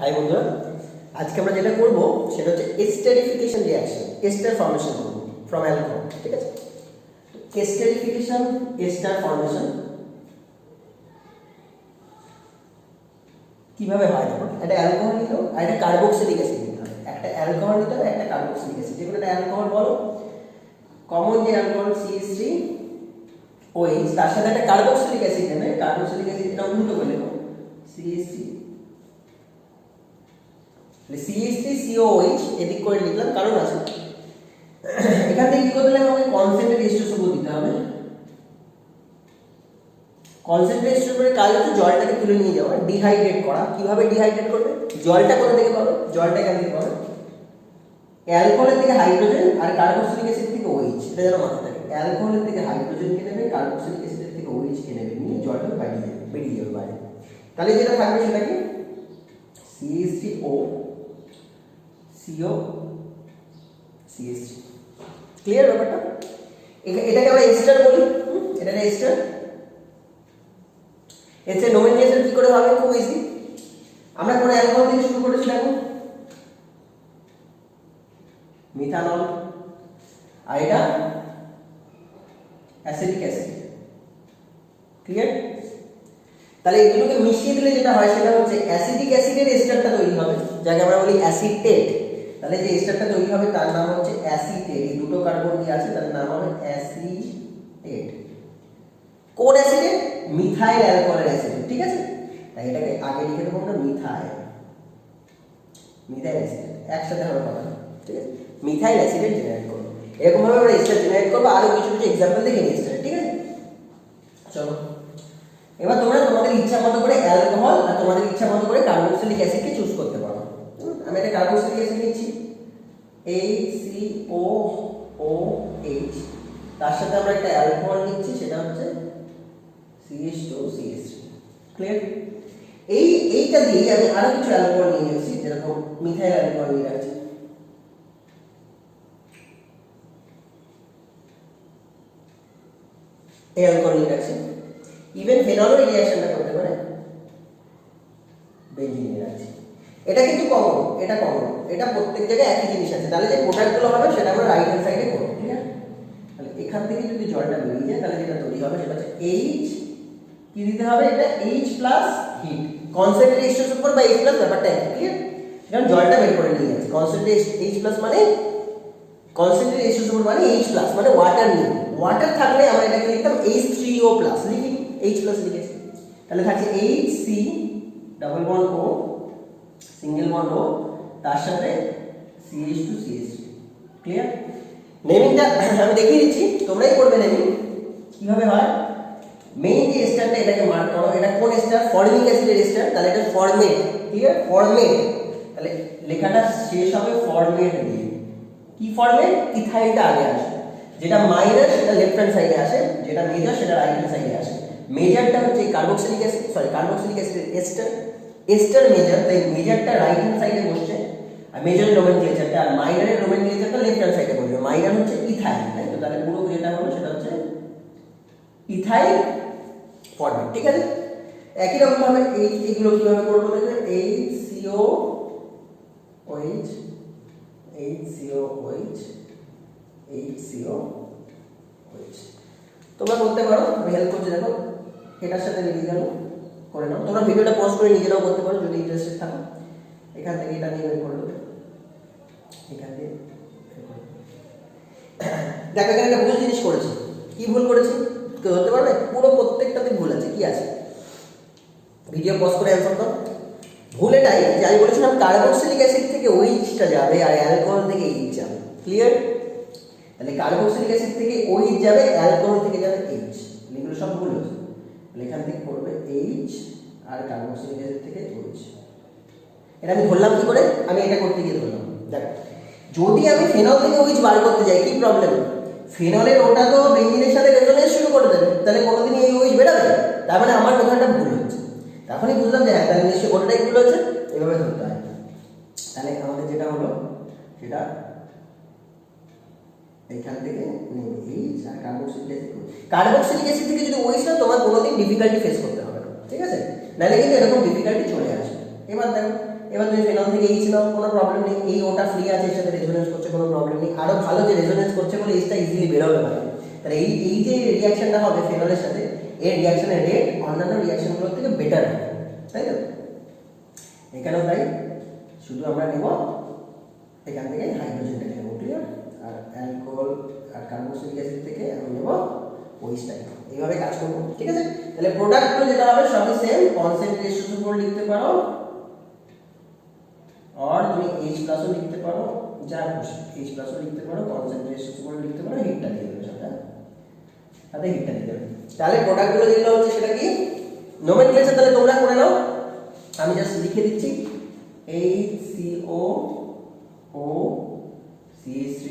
High বন্ধুরা, আজকে আমরা যেটা করব সেটা হচ্ছে এস্টারিফিকেশন রিঅ্যাকশন, এস্টার ফর্মেশন করব ফ্রম অ্যালকোহল। ঠিক আছে, এস্টারিফিকেশন, এস্টার ফর্মেশন কিভাবে হয় দেখো। একটা অ্যালকোহল নিতে হবে আর একটা কার্বক্সিলিক অ্যাসিড নিতে হবে। একটা অ্যালকোহল নিতে হবে, একটা কার্বক্সিলিক অ্যাসিড। যেগুলো একটা অ্যালকোহল বলো, কমন যে অ্যালকোহল CH3OH, তার সাথে একটা কার্বক্সিলিক অ্যাসিড নেবে। কার্বক্সিলিক অ্যাসিড এটা উল্টো করে লেখো, CH3 CH3COOH এদিক করে লিখলাম, কারণ আছে এখান থেকে কি করতে হবে, আমাকে কনসেন্ট্রেট H2SO দিতে হবে। কনসেন্ট্রেট H2SO করে কাজ হচ্ছে জলটাকে তুলে নিয়ে যাওয়া, ডিহাইড্রেট করা। কিভাবে ডিহাইড্রেট করবে? জলটা কোথা থেকে পাবে? জলটা এখান থেকে পাবে অ্যালকোহলের থেকে হাইড্রোজেন আর কার্বক্সিলিক অ্যাসিড থেকে OH। এটা যেন মাথায় থাকে, অ্যালকোহলের থেকে হাইড্রোজেন কে নেবে, কার্বক্সিলিক অ্যাসিড থেকে OH কে নেবে, নিয়ে জলটা বেরিয়ে যাবে বাইরে। তাহলে যেটা থাকবে সেটা কি? CH3O CO CH3। ক্লিয়ার ব্যাপারটা? এটাকে আমরা এস্টার বলি। এটা এস্টার। এর নোমেনক্লেচার কি করে হবে? খুব ইজি। আমরা কোন অ্যালকোহল থেকে শুরু করেছিলাম? মিথানল। আর এটা অ্যাসিটিক অ্যাসিড। ক্লিয়ার? তাহলে এগুলোকে মিশিয়ে দিলে যেটা হয় সেটা হচ্ছে অ্যাসিটিক অ্যাসিডের এস্টারটা তৈরি হবে, যাকে আমরা বলি অ্যাসিটেট। তাহলে যে এস্টারটা তৈরি হবে তার নাম হচ্ছে অ্যাসিটেট। এই দুটো কার্বন দিয়ে আছে, তার নাম হবে অ্যাসিটেট। কোন অ্যাসিডেট? Methyl অ্যালকোহলের acid. ঠিক আছে, তাই এটাকে আগে লিখে দেবো আমরা মিথাইল অ্যাসিড। একসাথে হবে কথা, ঠিক আছে? মিথাইল অ্যাসিডেট জেনারেট করবো। এরকম ভাবে আমরা এস্টার জেনারেট করবো। আরো কিছু কিছু এক্সাম্পল দেখে নিই এস্টার। ঠিক আছে, চলো এবার তোমরা তোমাদের ইচ্ছা মতো করে অ্যালকোহল আর তোমাদের ইচ্ছা মতো করে কার্বক্সিলিক অ্যাসিডকে চুজ করতে পারো। আমি একটা কার্বক্সিলিক অ্যাসিড নিচ্ছি, HCOOH। তার সাথে আমরা একটা অ্যালকোহল নিচ্ছি, সেটা হচ্ছে CH2CH3। ক্লিয়ার? এইটা দিয়ে আমি আরো কিছু অ্যালকোহল নিয়ে নিচ্ছি, যেরকম মিথাইল অ্যালকোহল নিয়ে রাখছি। এই অ্যালকোহল নিয়ে রাখছি। ইভেন ফেনলও এই রিঅ্যাকশনটা করতে পারে। বেঞ্জিন নিয়ে রাখছি। এটা কিন্তু কমন, এটা কমন, এটা প্রত্যেক জায়গায় একই জিনিস আছে। তাহলে যে প্রোডাক্টগুলো হবে সেটা আমরা রাইট হ্যান্ড সাইডে করব। ক্লিয়ার? তাহলে এখান থেকে যদি জলটা বেরিয়ে যায় তাহলে যেটা তৈরি হবে সেটা হচ্ছে H। কি দিতে হবে? এটা H plus hit, concentrate H2SO উপর বা H প্লাস, ব্যাপারটা একই। ক্লিয়ার? কারণ জলটা বের করে নিয়ে যাচ্ছে। কনসেন্ট্রেট H প্লাস মানে কনসেন্ট্রেট H2SO উপর মানে H প্লাস মানে ওয়াটার নিয়ে। ওয়াটার থাকলে আমরা এটাকে লিখতাম H3O প্লাস, লিখি H প্লাস লিখেছি। তাহলে থাকছে HC double bond O single bond O, তার সাথে CH2CH3। ক্লিয়ার? নেমিংটা আমি দেখিয়ে দিচ্ছি, তোমরাই করবে নেমিং কিভাবে হয়। মেইন যে এস্টারটা এটাকে মার্ক করো। এটা কোন এস্টার? ফর্মিক অ্যাসিডের এস্টার। তাহলে এটা ফরমেট। ক্লিয়ার? ফরমেট। তাহলে লেখাটা শেষ হবে ফরমেট দিয়ে। কি ফরমেট? ইথাইলটা আগে আসে, যেটা মাইনর সেটা লেফট হ্যান্ড সাইডে আসে, যেটা মেজর সেটা রাইট হ্যান্ড সাইডে আসে। মেজরটা হচ্ছে কার্বক্সিলিক অ্যাসিড, কার্বক্সিলিক অ্যাসিডের এস্টার মেজর, তাই মেজরটা রাইট হ্যান্ড সাইডে বসছে আর মেজরের নোমেনক্লেচারটা, আর মাইনরের নোমেনক্লেচারটা লেফট হ্যান্ড সাইডে বসবে। মাইনর হচ্ছে ইথাইল, তাই তো? তাহলে পুরো যেটা হলো সেটা হচ্ছে ইথাইল ফরমেট। ঠিক আছে, একই রকম ভাবে এইগুলো কিভাবে করবো দেখবে। HCOOH তোমরা করতে পারো, আমি হেল্প করছি। দেখো এটার সাথে মিলিয়ে গেল, করে নাও। তোমরা ভিডিওটা পজ করে নিজেরাও করতে পারো যদি ইন্টারেস্টেড থাকো। এখান থেকে এটা নিয়ে বের করে দেবে, এখান দিয়ে দেখো এখানে একটা ভুল জিনিস করেছি। কি ভুল করেছি কেউ ধরতে পারবে? পুরো প্রত্যেকটাতে ভুল আছে। কি আছে? ভিডিও পজ করে অ্যান্সার দাও। ভুল এটাই যে আমি বলেছিলাম কার্বক্সিলিক অ্যাসিড থেকে OH-টা যাবে আর অ্যালকোহল থেকে H যাবে। ক্লিয়ার? তাহলে কার্বক্সিলিক অ্যাসিড থেকে OH যাবে, অ্যালকোহল থেকে যাবে H। এগুলো সব ভুল হচ্ছে। তাহলে এখান থেকে পড়বে H আর কার্বক্সিলিক অ্যাসিড থেকে OH। এটা আমি ধরলাম কি করে? আমি এটা করতে গিয়ে ধরলাম। দেখ, যদি আমি ফেনল থেকে OH বার করতে যাই, কি প্রবলেম? ফেনলের ওটা তো বেঞ্জিনের সাথে রেজোনেন্স শুরু করে দেবে, তাহলে কোনোদিনই এই OH বেরোবে। তার মানে আমার কোথাটা ভুল হচ্ছে। তখনই বুঝলাম যে হ্যাঁ, তাহলে নিশ্চয়ই ওটাই ভুল হচ্ছে, এভাবে ধরতে হয়। তাহলে আমাদের যেটা হলো সেটা এখান থেকে H আর কার্বক্সিলিক অ্যাসিড থেকে যদি OH না, তোমার কোনোদিন ডিফিকাল্টি ফেস করতে হবে না। ঠিক আছে? নাহলে কিন্তু এরকম ডিফিকাল্টি চলে আসবে। এবার দেখো এবার তুমি ফেনল থেকে এইচ নাও, কোনো প্রবলেম নেই, এই ওটা ফ্রি আছে, এর সাথে রেজোনেন্স করছে, কোনো প্রবলেম নেই। আরো ভালো যে রেজোনেন্স করছে বলে এইচটা ইজিলি বেরোবে না, তাহলে এই যে রিয়াকশনটা হবে ফেনলের সাথে, এর রিয়াকশনের রেট অন্যান্য রিয়াকশনগুলোর থেকে বেটার হবে, তাই তো? এখানেও তাই, শুধু আমরা নেব এখান থেকে হাইড্রোজেনটা নেব, ক্লিয়ার? আর অ্যালকোহল আর কার্বক্সিলিক অ্যাসিড থেকে আমি নেব ওইচটাই, এইভাবে কাজ করবো, ঠিক আছে? তাহলে প্রোডাক্টগুলো যেটা হবে সবই সেম, কনসেন্ট্রেশন উপর লিখতে পারো, আর তুমি H প্লাসও লিখতে পারো, যা খুশি H প্লাসও লিখতে পারো, কনসেন্ট্রেশন উপর লিখতে পারো, হিটটা দিয়ে দেবে সাথে হিটটা দিয়ে দেবে। তাহলে প্রোডাক্টগুলো যেগুলো হচ্ছে সেটা কি নোমেনক্লেচার, তাহলে তোমরা করে নাও, আমি জাস্ট লিখে দিচ্ছি HCO O CH3,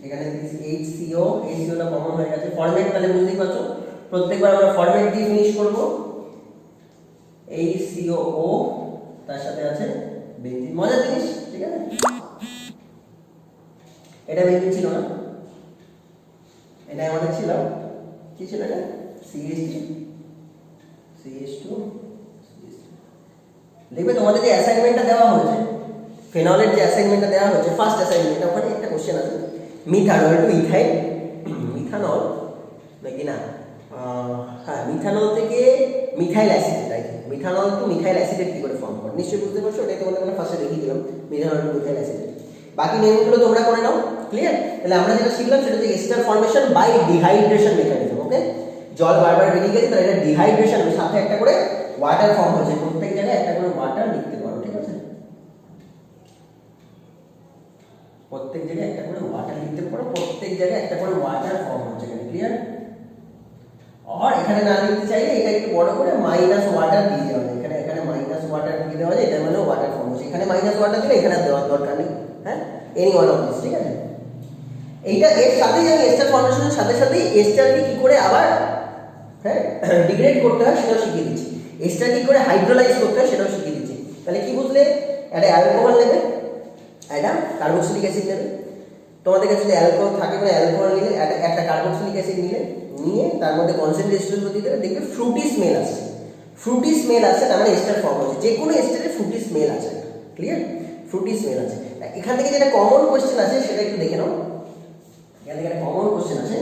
এখানে দিচ্ছি HCO, HCO টা কমন হয়ে গেছে, ফরম্যাট তাহলে বুঝতেই পারছো, প্রত্যেকবার আমরা ফরম্যাট দিয়ে ফিনিশ করব, HCOO তার সাথে আছে বেনজিন, মজার জিনিস, ঠিক আছে? এটা বেনজিন ছিল না, এটা আমাদের ছিল কি ছিল, এটা CH3 CH2 লিখবে। তোমাদের যে অ্যাসাইনমেন্টটা দেওয়া হয়েছে, ফেনলের যে অ্যাসাইনমেন্টটা দেওয়া হয়েছে, ফার্স্ট অ্যাসাইনমেন্ট, ওখানে একটা কোশ্চেন আছে মিথানল টু ইথাইল, মিথানল নাকি না, হ্যাঁ মিথানল থেকে মিথাইল অ্যাসিড, তাই মিথানল টু মিথাইল অ্যাসিডেট কি করে ফর্ম করে, নিশ্চয়ই বুঝতে পারছো, ওটাই তোমাদের আমরা ফার্স্টে দেখিয়ে দিলাম মিথানল টু মিথাইল অ্যাসিড। বাকি নেমগুলো তোমরা করে নাও, ক্লিয়ার? তাহলে আমরা যেটা শিখলাম সেটা হচ্ছে ester formation by dehydration mechanism, okay? জল বারবার বেরিয়ে গেছে, তাহলে এটা ডিহাইড্রেশন, সাথে একটা করে ওয়াটার ফর্ম হয়েছে, প্রত্যেক জায়গায় একটা করে ওয়াটার লিখতে পারো, ঠিক আছে? প্রত্যেক জায়গায় একটা করে ওয়াটার লিখতে পারো, প্রত্যেক জায়গায় একটা করে ওয়াটার ফর্ম হচ্ছে, ক্লিয়ার? আর এখানে না লিখতে চাইলে এটা একটু বড় করে মাইনাস ওয়াটার দিয়ে দেওয়া যায়, এখানে মাইনাস ওয়াটার দিয়ে দেওয়া যায়, এটা মানে ওয়াটার ফর্ম হচ্ছে, এখানে মাইনাস ওয়াটার দিলে এখানে দেওয়ার দরকার নেই, হ্যাঁ? এনি ওয়ান অফ দিস, ঠিক আছে? এইটা এর সাথেই আমি এস্টার ফর্মেশনের সাথে সাথেই এস্টারকে কি করে আবার হ্যাঁ ডিগ্রেড করতে হয় সেটাও শিখিয়ে দিচ্ছি, এস্টার কি করে হাইড্রোলাইজ করতে হয় সেটাও শিখিয়ে দিচ্ছি। তাহলে কি বুঝলে? একটা অ্যালকোহল নেবে, একটা কার্বক্সিলিক অ্যাসিড নেবে, তোমাদের কাছে যদি অ্যালকোহল থাকে মানে অ্যালকোহল নিলে, একটা কার্বক্সিলিক অ্যাসিড নিয়ে তার মধ্যে কনসেন্ট্রেশন দিয়ে দেবে, দেখবে ফ্রুটি স্মেল আসছে, ফ্রুটি স্মেল আসছে, তার মানে এস্টার ফর্ম হচ্ছে, যে কোনো এস্টারে ফ্রুটি স্মেল আছে, ক্লিয়ার? ফ্রুটি স্মেল আছে। এখান থেকে যেটা কমন কোশ্চেন আছে সেটা একটু দেখে নাও, এখান থেকে একটা কমন কোশ্চেন আছে,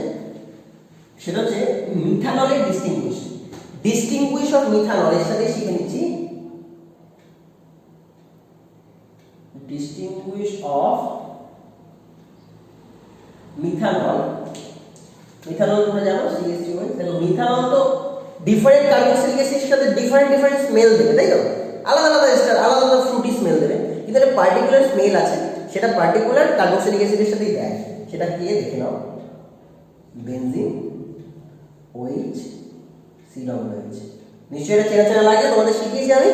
সেটা হচ্ছে মিথানলের ডিস্টিংগুইশ অফ মিথানল, এর সাথে শিখে নিচ্ছি ডিস্টিংগুইশ অফ মিথানল। মিথানল তোমরা জানো CH3, দেখো মিথানল তো ডিফারেন্ট কার্বক্সিলিক অ্যাসিডের সাথে ডিফারেন্ট স্মেল দেবে, তাই তো? আলাদা আলাদা এস্টার আলাদা আলাদা ফ্রুটি স্মেল দেবে, কিন্তু একটা পার্টিকুলার স্মেল আছে, সেটা পার্টিকুলার কার্বক্সিলিক অ্যাসিডের সাথেই দেয়, সেটা কি দেখে নাও, বেনজিন OH COOH, নিশ্চয়ই এটা চেনা চেনা লাগে, তোমাদের শিখিয়েছি আমি।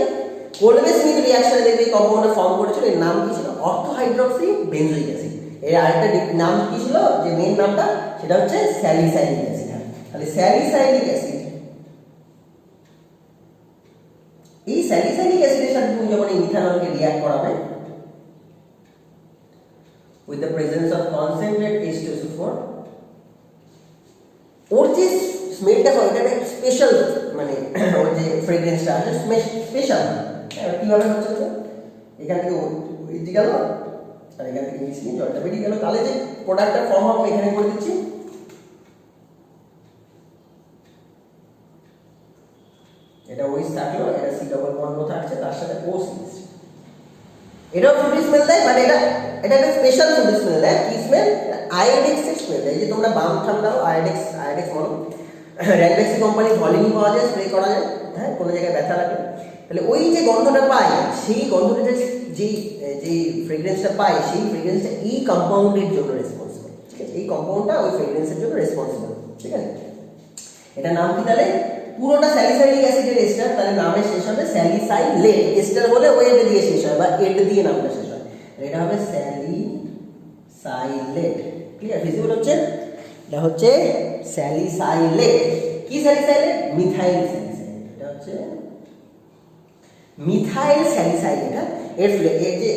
কোলবে স্মিথ রিঅ্যাকশনে দেখবে এই কম্পাউন্ডটা ফর্ম করেছিল, এর নাম কি ছিল? অর্থোহাইড্রক্সি বেনজোইক অ্যাসিড। এর আরেকটা নাম কি ছিল, যে মেইন নামটা, সেটা হচ্ছে স্যালিসাইলিক অ্যাসিড। তাহলে স্যালিসাইলিক অ্যাসিড, এই স্যালিসাইলিক অ্যাসিডের সাথে তুমি যখন এই মিথানলকে রিঅ্যাক্ট করাবে with the presence of concentrated H2SO4, ওর যে স্মেলটা হয় এটা একটা স্পেশাল, মানে ওর যে ফ্রেগ্রেন্সটা আছে স্পেশাল। কিভাবে হচ্ছে? এখান থেকে ওইটি গেল আর এখান থেকে মিশিয়ে জলটা বেরিয়ে গেল, তাহলে যে প্রোডাক্টটা ফর্ম হবে এখানে করে দিচ্ছি, এটা OH থাকলো, এটা C ডবল বন্ড থাকছে, তার সাথে OCH, এটাও ফ্রুটি স্মেল দেয়, মানে এটা একটা স্পেশাল ফ্রুটি স্মেল দেয়। কি স্মেল? আয়োডেক্সের স্মেল দেয়। এই যে তোমরা বাম ঠান্ডাও আয়োডেক্স বলো, র্যানব্যাক্সি কোম্পানি ভলিনি পাওয়া যায়, স্প্রে করা যায়, হ্যাঁ, কোনো জায়গায় ব্যথা লাগে, তাহলে ওই যে গন্ধটা পাই, সেই গন্ধটা যে ফ্রেগ্রেন্সটা পাই, সেই ফ্রেগ্রেন্সটা এই কম্পাউন্ডের জন্য রেসপন্সিবল, ঠিক আছে? এই কম্পাউন্ডটা ওই ফ্রেগ্রেন্সের জন্য রেসপন্সিবল, ঠিক আছে? এটা নাম কি তাহলে? পুরোটা স্যালিসাইলিক অ্যাসিডের এস্টার, তাহলে নামের শেষ হবে স্যালিসাইলেট, এস্টার বলে ওয়েড দিয়ে শেষ হয় বা এড দিয়ে নামটা শেষ হয়, এটা হবে স্যালিসাইলেট। ক্লিয়ার? ভিজিবল হচ্ছে? এটা হচ্ছে স্যালিসাইলেট। কি স্যালিসাইলেট? Methyl salicylate. এটা হচ্ছে মিথাইল স্যালিসাইলেট। এর যে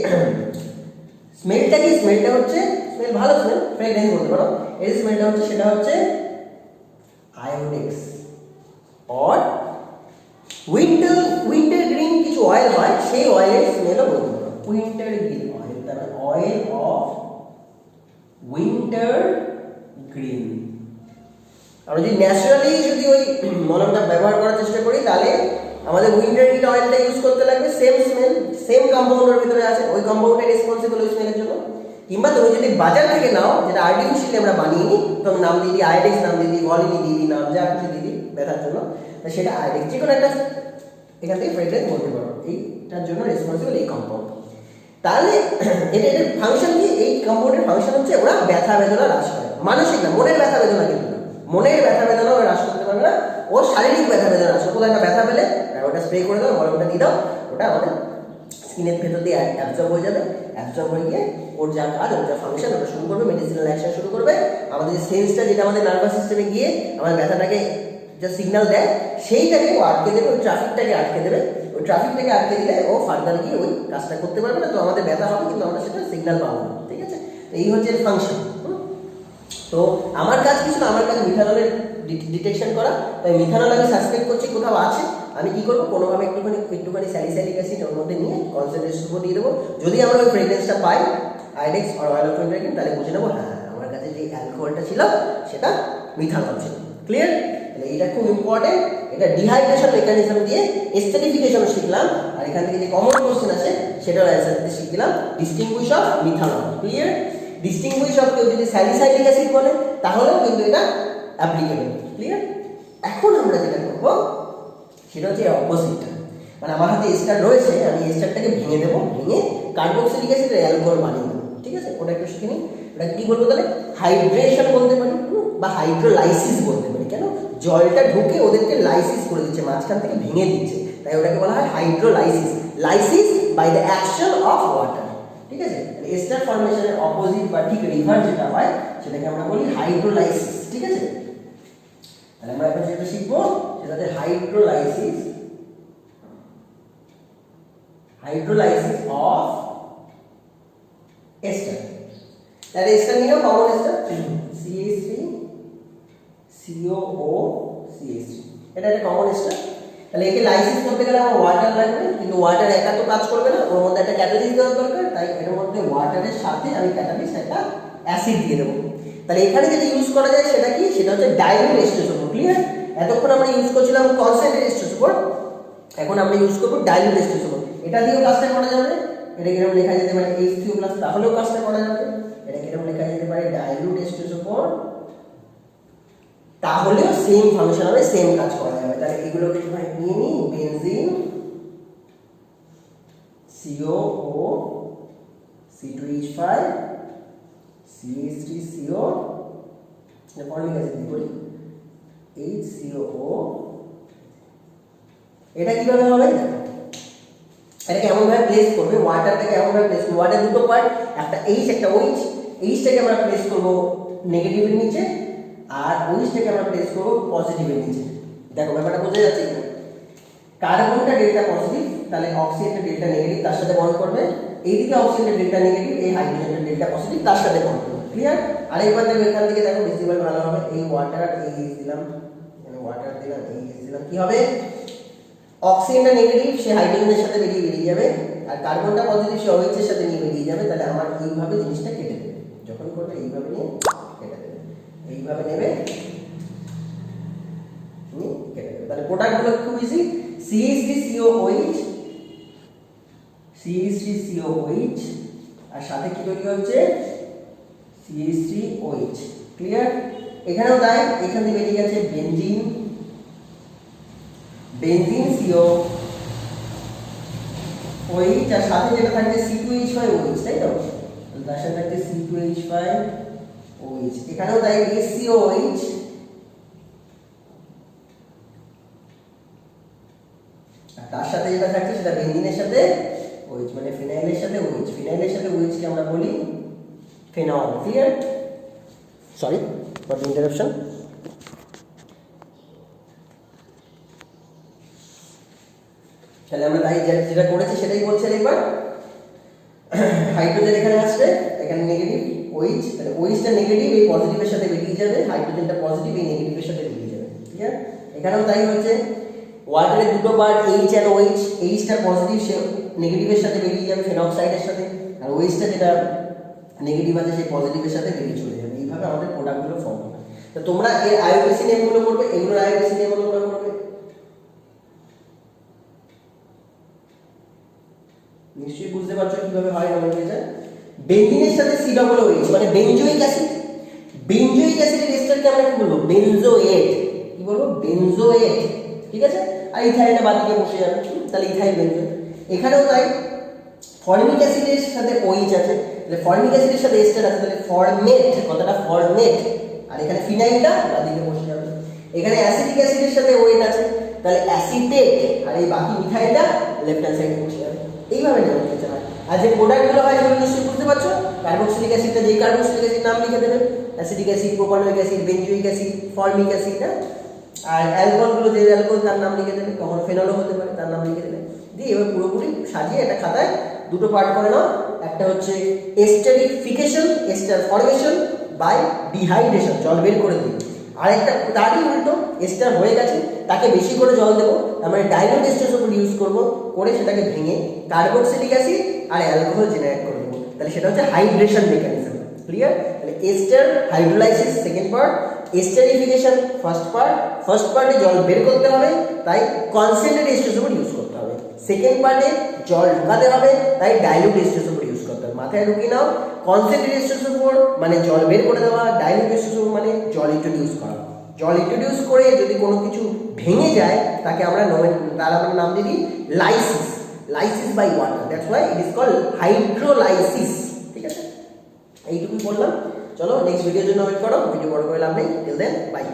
স্মেলটা কি? স্মেলটা হচ্ছে, স্মেল ভালো স্মেল, ফ্রেগ্রেন্স বলতে পারো, এর স্মেলটা হচ্ছে, সেটা হচ্ছে আয়োডেক্স और উইন্টার গ্রিন কিছু অয়েল হয়, সেই অয়েলের স্মেলও বলতে পারো। উইন্টার গ্রিন অয়েল, তার অয়েল অফ উইন্টার গ্রিন। আমরা যদি ন্যাচারালি যদি ওই মলমটা ব্যবহার করার চেষ্টা করি তাহলে আমাদের উইন্টার গ্রিন অয়েলটা ইউজ করতে লাগবে, সেম স্মেল, সেম কম্পাউন্ডের ভিতরে আছে, ওই কম্পাউন্ডের রেসপন্সিবল ওই স্মেলের জন্য। কিংবা তুমি যদি বাজার থেকে নাও, যেটা আর্টিফিশিয়ালি আমরা বানিয়ে নিই, তো আমি নাম দিয়ে দিই আয়োডেক্স, নাম দিয়ে দিই ভলিনি, দিয়ে দিই নাম যা কিছু দিয়ে দিই ব্যথার জন্য, সেটা আয়োডেক্স, যে কোনো একটা এখান থেকে ফ্রেগ্রেন্স বলতে পারো, এইটার জন্য রেসপন্সিবল এই কম্পাউন্ড। তাহলে এটার ফাংশন কি? এই কম্পাউন্ডের ফাংশন হচ্ছে ওরা ব্যথা বেদনা হ্রাস করে, মানসিক না, মনের ব্যথা বেদনা কিন্তু না, মনের ব্যথা বেদনা ওরা হ্রাস করতে পারবে না, ও শারীরিক ব্যথা বেদনা হ্রাস করে। একটা ব্যথা পেলে ওটা স্প্রে করে দাও, মলমটা দিয়ে দাও, ওটা আমাদের স্কিনের ভেতর দিয়ে অ্যাবজর্ব হয়ে যাবে, অ্যাবজর্ব হয়ে গিয়ে ওর যা কাজ, ওর যা ফাংশন, ওটা শুরু করবে, মেডিসিনাল অ্যাকশন শুরু করবে। আমাদের যে সেন্সটা, যেটা আমাদের নার্ভাস সিস্টেমে গিয়ে আমাদের ব্যথাটাকে যা সিগন্যাল দেয়, সেইটাকে ও আটকে দেবে, ওই ট্রাফিকটাকে আটকে দেবে। ওই ট্রাফিকটাকে আটকে দিলে ও ফার্দার গিয়ে ওই কাজটা করতে পারবে না, তো আমাদের ব্যথা হবে কিন্তু আমরা সেটা সিগন্যাল পাবো না, ঠিক আছে? তো এই হচ্ছে এর ফাংশন। তো আমার কাজ কিছু না, আমার কাজ মিথানলের ডিটেকশন করা। তাই মিথানল আমি সাসপেক্ট করছি কোথাও আছে, আমি কি করবো, কোনোভাবে একটুখানি স্যালিসাইলিক অ্যাসিড ওর মধ্যে নিয়ে কনসেন্ট্রেশন উপর দিয়ে দেবো। যদি আমরা ওই ফ্রেগরেন্সটা পাই আয়োডেক্স আর অয়েল অফ উইন্টার গ্রিন, তাহলে বুঝে নেবো হ্যাঁ আমার কাছে যে অ্যালকোহলটা ছিল সেটা মিথানল ছিল। ক্লিয়ার? তাহলে এটা খুব ইম্পর্টেন্ট। এটা ডিহাইড্রেশন মেকানিজম দিয়ে এস্টেরিফিকেশন শিখলাম, আর এখান থেকে যে কমন কোশ্চেন আছে সেটার অ্যান্সার দিতে শিখলাম distinguished of methanol. Clear? Distinguished of কেউ যদি স্যালিসাইলিক অ্যাসিড বলে তাহলেও কিন্তু এটা অ্যাপ্লিকেবল। ক্লিয়ার? এখন আমরা যেটা করবো সেটা হচ্ছে অপোজিটটা, মানে আমার হাতে এস্টার রয়েছে, আমি এস্টারটাকে ভেঙে দেবো, ভেঙে কার্বক্সিলিক অ্যাসিড অ্যালকোহল বানিয়ে দেবো, ঠিক আছে? ওটা একটু শিখে নিই। ওটা কি বলবো তাহলে? হাইড্রেশন বলতে পারি বা হাইড্রোলাইসিস বলতে পারি। কেন? জলটা ঢুকে ওদেরকে লাইসিস করে দিচ্ছে, মাঝখান থেকে ভেঙে দিচ্ছে, তাই ওটাকে বলা হয় hydrolysis. Lysis by the action of water, ঠিক আছে? এস্টার ফর্মেশনের অপোজিট বা ঠিক রিভার্স যেটা হয় সেটাকে আমরা বলি হাইড্রোলাইসিস, ঠিক আছে? তাহলে আমরা এখন যেটা শিখবো সেটা হচ্ছে হাইড্রোলাইসিস, হাইড্রোলাইসিস অফ এস্টার। তাহলে এস্টার নিয়ে common ester CH3 COO CH3, এটা একটা কমন এস্টার। তাহলে একে লাইসিস করতে গেলে আমার ওয়াটার লাগবে, কিন্তু ওয়াটার একা তো কাজ করবে না, ওর মধ্যে একটা ক্যাটালিস্ট দেওয়ার দরকার। তাই এর মধ্যে ওয়াটারের সাথে আমি ক্যাটালিস্ট একটা অ্যাসিড দিয়ে দেবো। তাহলে এখানে যেটা ইউজ করা যায় সেটা কি? সেটা হচ্ছে ডাইলুট H2SO4। ক্লিয়ার? এতক্ষণ আমরা ইউজ করছিলাম কনসেন্ট্রেট H2SO4, এখন আমরা ইউজ করবো ডাইলুট H2SO4। এটা দিয়েও কাজটা করা যাবে, এটা কিরকম লেখা যেতে পারে H3O+, তাহলেও কাজটা করা যাবে। এটা কিরকম লেখা যেতে পারে ডাইলুট H2SO4, তাহলেও সেম ফাংশন হবে, সেম কাজ করা যাবে। তাহলে এগুলোকে নিয়ে নিই, benzene COO C2H5 CH3CO, formic acid দিয়ে বলি HCOO। এটা কিভাবে হবে? এটাকে এমন ভাবে প্লেস করবে, ওয়াটারটাকে এমন ভাবে প্লেস করবে, ওয়াটার দুটো পার্ট, একটা H একটা OH, Hটাকে আমরা প্লেস করব নেগেটিভের নিচে, আর OHটাকে আমরা প্লেস করব পজিটিভের নিচে। দেখো ব্যাপারটা বোঝা যাচ্ছে কি? কার্বনটা ডেল্টা পজিটিভ, তাহলে অক্সিজেনটা ডেল্টা নেগেটিভ, তার সাথে বন্ড করবে। এইদিকে অক্সিজেনটা ডেল্টা নেগেটিভ, এই হাইড্রোজেনটা ডেল্টা পজিটিভ, তার সাথে বন্ড করবে। ক্লিয়ার? আরেকবার দেখো এখান থেকে, দেখো ভিজিবল ভালো হবে। এই ওয়াটার, এই H দিলাম, এখানে ওয়াটার দিলাম, এই H দিলাম, কি হবে? অক্সিজেনটা নেগেটিভ, সে হাইড্রোজেনের সাথে বেরিয়ে যাবে, আর কার্বনটা পজিটিভ, সে OH এর সাথে নিয়ে বেরিয়ে যাবে। তাহলে আমার এইভাবে জিনিসটা কেটে দেবে, যখন করবে এইভাবে নিয়ে কেটে দেবে, এইভাবে নেবে কেটে দেবে। তাহলে প্রোডাক্টগুলো খুব ইজি, CH3COOH, CH3COOH, আর সাথে কি তৈরি হচ্ছে? CH3OH। ক্লিয়ার? এখানেও তাই, এখান থেকে বেরিয়ে গেছে বেনজিন, বেনজিন COOH, আর সাথে যেটা থাকছে C2H5OH, তাই তো? তার সাথে থাকছে C2H5OH। এখানেও তাই HCOOH, আর তার সাথে যেটা থাকছে সেটা বেনজিনের সাথে OH, মানে ফিনাইলের সাথে OH। ফিনাইলের সাথে OH কে আমরা বলি phenol. Clear? Sorry for the interruption. তাহলে আমরা তাই যেটা করেছি সেটাই বলছি একবার। হাইড্রোজেন এখানে আসবে, এখানে নেগেটিভ OH, তাহলে OHটা নেগেটিভ, এই পজিটিভের সাথে বেরিয়ে যাবে, হাইড্রোজেনটা পজিটিভ, এই নেগেটিভের সাথে বেরিয়ে যাবে। ক্লিয়ার? এখানেও তাই হচ্ছে, ওয়াটারের দুটো পার্ট H আর OH, Hটা পজিটিভ, সে নেগেটিভের সাথে বেরিয়ে যাবে ফেনক্সাইডের সাথে, আর ওএইচটা যেটা নেগেটিভ আছে সেই পজিটিভের সাথে বেরিয়ে চলে যাবে। এইভাবে আমাদের প্রোডাক্টগুলো ফর্ম হবে। তো তোমরা এর আইউপিএসি নেমগুলো করবে, এগুলোর আইউপিএসি নেমগুলো করবে। নিশ্চয়ই বুঝতে পারছো কিভাবে হয় নমেনক্লেচার। বেনজিনের সাথে COOH মানে বেনজোইক অ্যাসিড, বেনজোইক অ্যাসিডের এস্টারকে আমরা কি বলবো? বেনজোয়েট। কি বলবো? বেনজোয়েট। ঠিক আছে? আর ইথাইলটা বাদিকে বসে যাবে, তাহলে ইথাইল বেনজোয়েট। এখানেও তাই, ফর্মিক অ্যাসিডের সাথে OH আছে, তাহলে ফর্মিক অ্যাসিডের সাথে এস্টার আছে, তাহলে ফরমেট, কথাটা ফরমেট। আর এখানে ফিনাইলটা বাদিকে বসে যাবে। এখানে অ্যাসিটিক অ্যাসিডের সাথে OH আছে, তাহলে অ্যাসিটেট, আর এই বাকি মিথাইলটা লেফট হ্যান্ড সাইডে বসে যাবে। এইভাবে নমেনক্লেচার হয়। আর যে প্রোডাক্টগুলো হয় সেগুলো নিশ্চয়ই বুঝতে পারছো। কার্বক্সিলিক অ্যাসিডটা যেই কার্বক্সিলিক অ্যাসিড নাম লিখে দেবে, acetic acid, propanoic acid, benzoic acid, formic acid. আর অ্যালকোহলগুলো যে অ্যালকোহল তার নাম লিখে দেবে, কখনো ফেনলও হতে পারে, তার নাম লিখে দেবে। দিয়ে এবার পুরোপুরি সাজিয়ে একটা খাতায় দুটো পার্ট করে নাও। একটা হচ্ছে esterification, ester formation by dehydration, জল বের করে দিই। আর একটা তারই উল্টো, এস্টার হয়ে গেছে তাকে বেশি করে জল দেবো, তার মানে ডাইলুট এস্টার উপর ইউজ করবো, করে সেটাকে ভেঙে কার্বক্সিলিক অ্যাসিড আর অ্যালকোহল জেনারেট করে দেবো। তাহলে সেটা হচ্ছে হাইড্রেশন মেকানিজম। ক্লিয়ার? তাহলে ester hydrolysis second part, esterification first part. First পার্টে জল বের করতে হবে, তাই কনসেন্ট্রেট এস্টার উপর ইউজ করতে হবে। সেকেন্ড পার্টে জল ঢোকাতে হবে, তাই ডাইলুট এস্টার উপর ইউজ করতে হবে। মাথায় ঢুকিয়ে নাও, কনসেন্ট্রেট এস্টার উপর মানে জল বের করে দেওয়া, ডাইলুট এস্টার উপর মানে জল ইন্ট্রোডিউস করা। জল ইন্ট্রোডিউস করে যদি কোনো কিছু ভেঙে যায় তাকে আমরা তার আমরা নাম দিয়ে দিই lysis, lysis by water. That's why it is called hydrolysis. ঠিক আছে, এইটুকুই বললাম। চলো নেক্সট ভিডিওর জন্য ওয়েট করো, ভিডিও বড় করে লাভ নেই। Till then by.